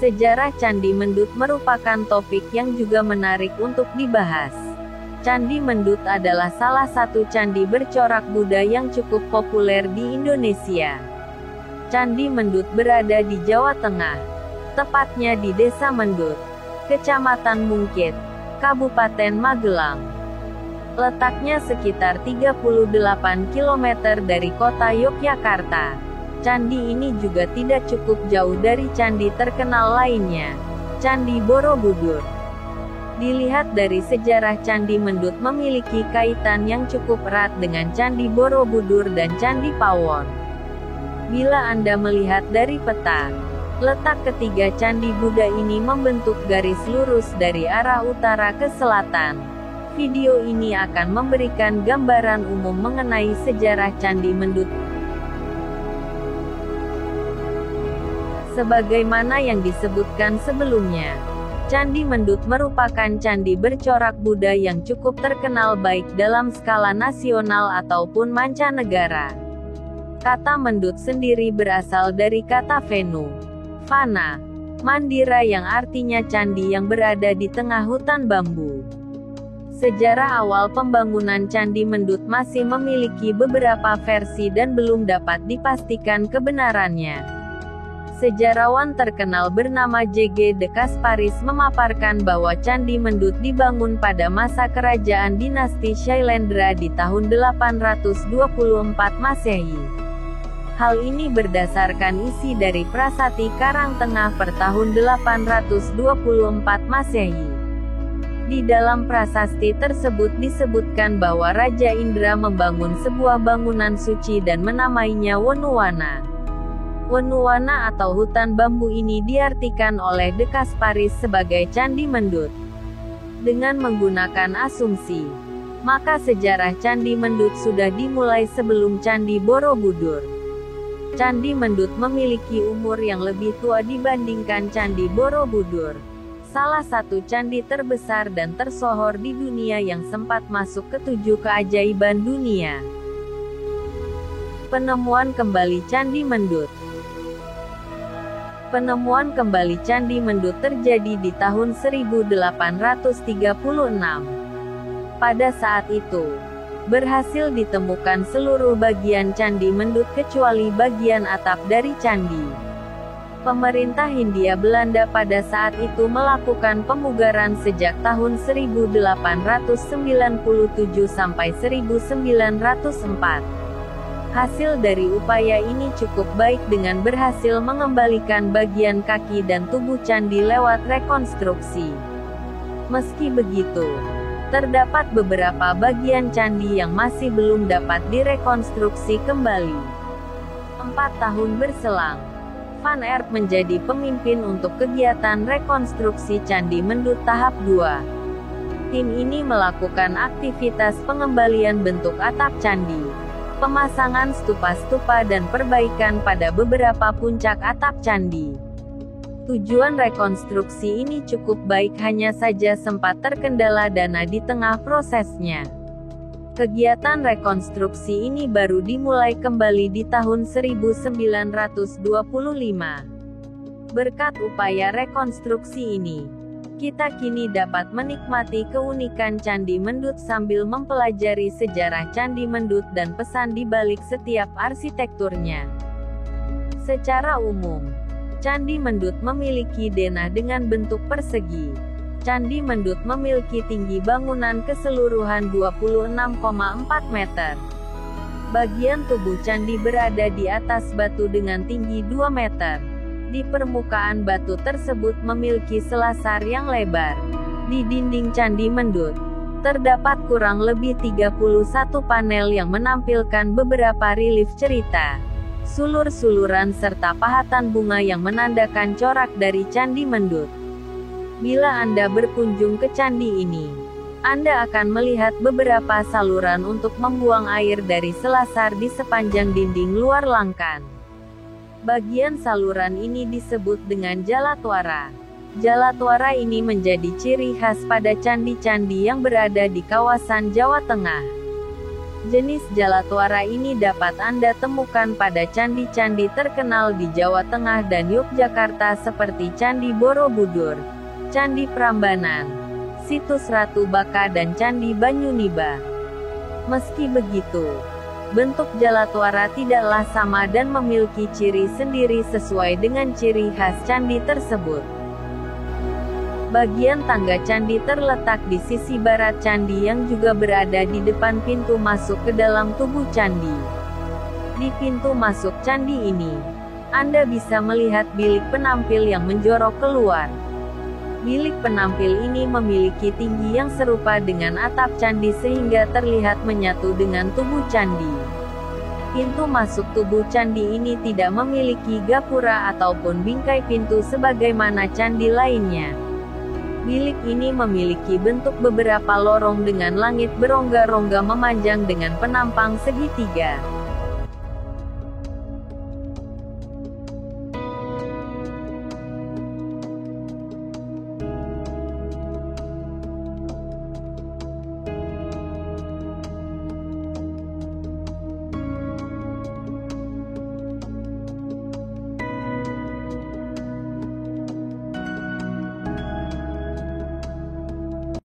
Sejarah Candi Mendut merupakan topik yang juga menarik untuk dibahas. Candi Mendut adalah salah satu candi bercorak Buddha yang cukup populer di Indonesia. Candi Mendut berada di Jawa Tengah, tepatnya di Desa Mendut, Kecamatan Mungkit, Kabupaten Magelang. Letaknya sekitar 38 km dari kota Yogyakarta. Candi ini juga tidak cukup jauh dari candi terkenal lainnya, Candi Borobudur. Dilihat dari sejarah, Candi Mendut memiliki kaitan yang cukup erat dengan Candi Borobudur dan Candi Pawon. Bila Anda melihat dari peta, letak ketiga candi Buddha ini membentuk garis lurus dari arah utara ke selatan. Video ini akan memberikan gambaran umum mengenai sejarah Candi Mendut. Sebagaimana yang disebutkan sebelumnya, Candi Mendut merupakan candi bercorak Buddha yang cukup terkenal baik dalam skala nasional ataupun mancanegara. Kata Mendut sendiri berasal dari kata Venu, Fana, Mandira yang artinya candi yang berada di tengah hutan bambu. Sejarah awal pembangunan Candi Mendut masih memiliki beberapa versi dan belum dapat dipastikan kebenarannya. Sejarawan terkenal bernama J.G. de Kasparis memaparkan bahwa Candi Mendut dibangun pada masa kerajaan dinasti Shailendra di tahun 824 Masehi. Hal ini berdasarkan isi dari Prasasti Karangtengah per tahun 824 Masehi. Di dalam prasasti tersebut disebutkan bahwa Raja Indra membangun sebuah bangunan suci dan menamainya Wenuwana. Wenuwana atau hutan bambu ini diartikan oleh de Kasparis sebagai Candi Mendut. Dengan menggunakan asumsi, maka sejarah Candi Mendut sudah dimulai sebelum Candi Borobudur. Candi Mendut memiliki umur yang lebih tua dibandingkan Candi Borobudur, salah satu candi terbesar dan tersohor di dunia yang sempat masuk ke 7 keajaiban dunia. Penemuan kembali Candi Mendut. Penemuan kembali Candi Mendut terjadi di tahun 1836. Pada saat itu, berhasil ditemukan seluruh bagian Candi Mendut kecuali bagian atap dari candi. Pemerintah Hindia Belanda pada saat itu melakukan pemugaran sejak tahun 1897 sampai 1904. Hasil dari upaya ini cukup baik dengan berhasil mengembalikan bagian kaki dan tubuh candi lewat rekonstruksi. Meski begitu, terdapat beberapa bagian candi yang masih belum dapat direkonstruksi kembali. 4 tahun berselang, Van Erp menjadi pemimpin untuk kegiatan rekonstruksi Candi Mendut tahap 2. Tim ini melakukan aktivitas pengembalian bentuk atap candi, pemasangan stupa-stupa dan perbaikan pada beberapa puncak atap candi. Tujuan rekonstruksi ini cukup baik, hanya saja sempat terkendala dana di tengah prosesnya. Kegiatan rekonstruksi ini baru dimulai kembali di tahun 1925. Berkat upaya rekonstruksi ini, kita kini dapat menikmati keunikan Candi Mendut sambil mempelajari sejarah Candi Mendut dan pesan di balik setiap arsitekturnya. Secara umum, Candi Mendut memiliki denah dengan bentuk persegi. Candi Mendut memiliki tinggi bangunan keseluruhan 26,4 meter. Bagian tubuh candi berada di atas batu dengan tinggi 2 meter. Di permukaan batu tersebut memiliki selasar yang lebar. Di dinding Candi Mendut, terdapat kurang lebih 31 panel yang menampilkan beberapa relief cerita, sulur-suluran serta pahatan bunga yang menandakan corak dari Candi Mendut. Bila Anda berkunjung ke candi ini, Anda akan melihat beberapa saluran untuk membuang air dari selasar di sepanjang dinding luar langkan. Bagian saluran ini disebut dengan Jalatwara. Jalatwara ini menjadi ciri khas pada candi-candi yang berada di kawasan Jawa Tengah. Jenis jalatwara ini dapat Anda temukan pada candi-candi terkenal di Jawa Tengah dan Yogyakarta seperti Candi Borobudur, Candi Prambanan, Situs Ratu Baka dan Candi Banyuniba. Meski begitu, bentuk jalatwara tidaklah sama dan memiliki ciri sendiri sesuai dengan ciri khas candi tersebut. Bagian tangga candi terletak di sisi barat candi yang juga berada di depan pintu masuk ke dalam tubuh candi. Di pintu masuk candi ini, Anda bisa melihat bilik penampil yang menjorok keluar. Bilik penampil ini memiliki tinggi yang serupa dengan atap candi sehingga terlihat menyatu dengan tubuh candi. Pintu masuk tubuh candi ini tidak memiliki gapura ataupun bingkai pintu sebagaimana candi lainnya. Bilik ini memiliki bentuk beberapa lorong dengan langit berongga-rongga memanjang dengan penampang segitiga.